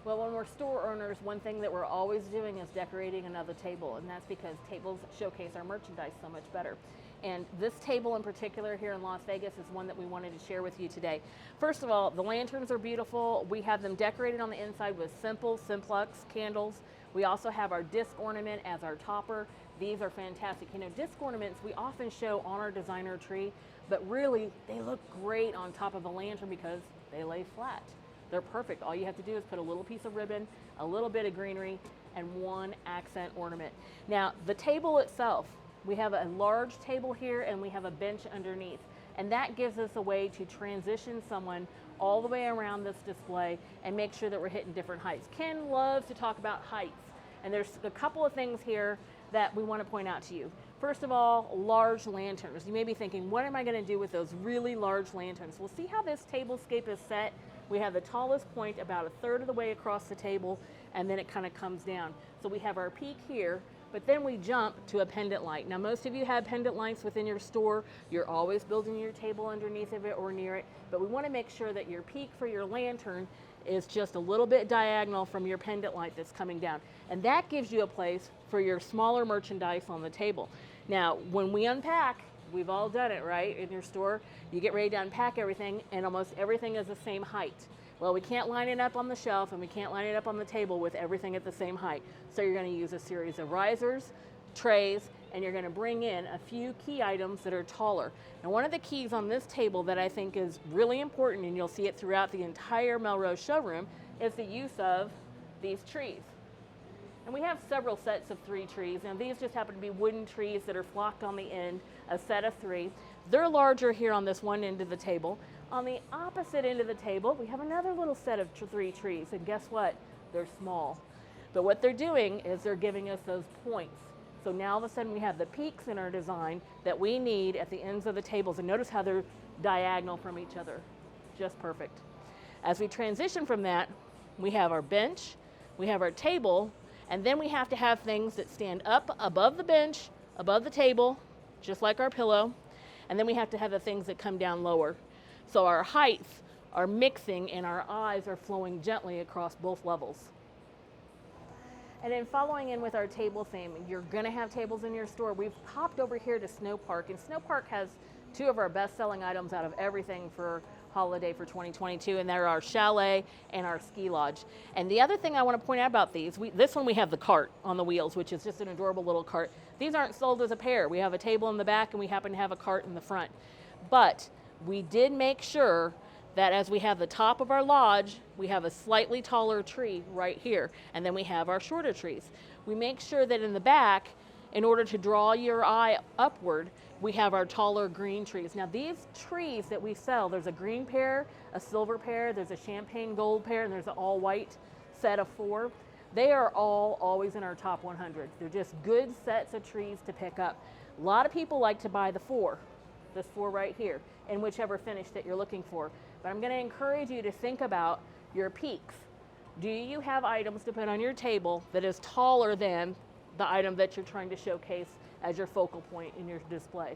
Well, when we're store owners, one thing that we're always doing is decorating another table, and that's because tables showcase our merchandise so much better. And this table in particular here in Las Vegas is one that we wanted to share with you today. First of all, the lanterns are beautiful. We have them decorated on the inside with simple simplex candles. We also have our disc ornament as our topper. These are fantastic. You know, disc ornaments we often show on our designer tree, but really they look great on top of a lantern because they lay flat. They're perfect. All you have to do is put a little piece of ribbon, a little bit of greenery, and one accent ornament. Now, the table itself, we have a large table here and we have a bench underneath. And that gives us a way to transition someone all the way around this display and make sure that we're hitting different heights. Ken loves to talk about heights. And there's a couple of things here that we want to point out to you. First of all, large lanterns. You may be thinking, what am I going to do with those really large lanterns? Well, see how this tablescape is set? We have the tallest point about a third of the way across the table, and then it kind of comes down. So we have our peak here, but then we jump to a pendant light. Now, most of you have pendant lights within your store. You're always building your table underneath of it or near it, but we want to make sure that your peak for your lantern is just a little bit diagonal from your pendant light that's coming down. And that gives you a place for your smaller merchandise on the table. Now, when we unpack, we've all done it, right? In your store, you get ready to unpack everything and almost everything is the same height. Well, we can't line it up on the shelf and we can't line it up on the table with everything at the same height. So you're going to use a series of risers, trays, and you're going to bring in a few key items that are taller. Now, one of the keys on this table that I think is really important, and you'll see it throughout the entire Melrose showroom, is the use of these trees. And we have several sets of 3 trees. Now, these just happen to be wooden trees that are flocked on the end, a set of 3. They're larger here on this one end of the table. On the opposite end of the table, we have another little set of 3 trees, and guess what? They're small. But what they're doing is they're giving us those points. So now all of a sudden we have the peaks in our design that we need at the ends of the tables, and notice how they're diagonal from each other. Just perfect. As we transition from that, we have our bench, we have our table, and then we have to have things that stand up above the bench, above the table, just like our pillow, and then we have to have the things that come down lower. So our heights are mixing and our eyes are flowing gently across both levels. And then following in with our table theme, you're gonna have tables in your store. We've popped over here to Snow Park, and Snow Park has 2 of our best-selling items out of everything for holiday for 2022, and they're our chalet and our ski lodge. And the other thing I want to point out about these, this one we have the cart on the wheels, which is just an adorable little cart. These aren't sold as a pair. We have a table in the back and we happen to have a cart in the front. But we did make sure that as we have the top of our lodge, we have a slightly taller tree right here, and then we have our shorter trees. We make sure that in the back, in order to draw your eye upward, we have our taller green trees. Now, these trees that we sell, there's a green pair, a silver pair, there's a champagne gold pair, and there's an all white set of 4. They are all always in our top 100. They're just good sets of trees to pick up. A lot of people like to buy the 4, this 4 right here, in whichever finish that you're looking for. But I'm gonna encourage you to think about your peaks. Do you have items to put on your table that is taller than the item that you're trying to showcase as your focal point in your display?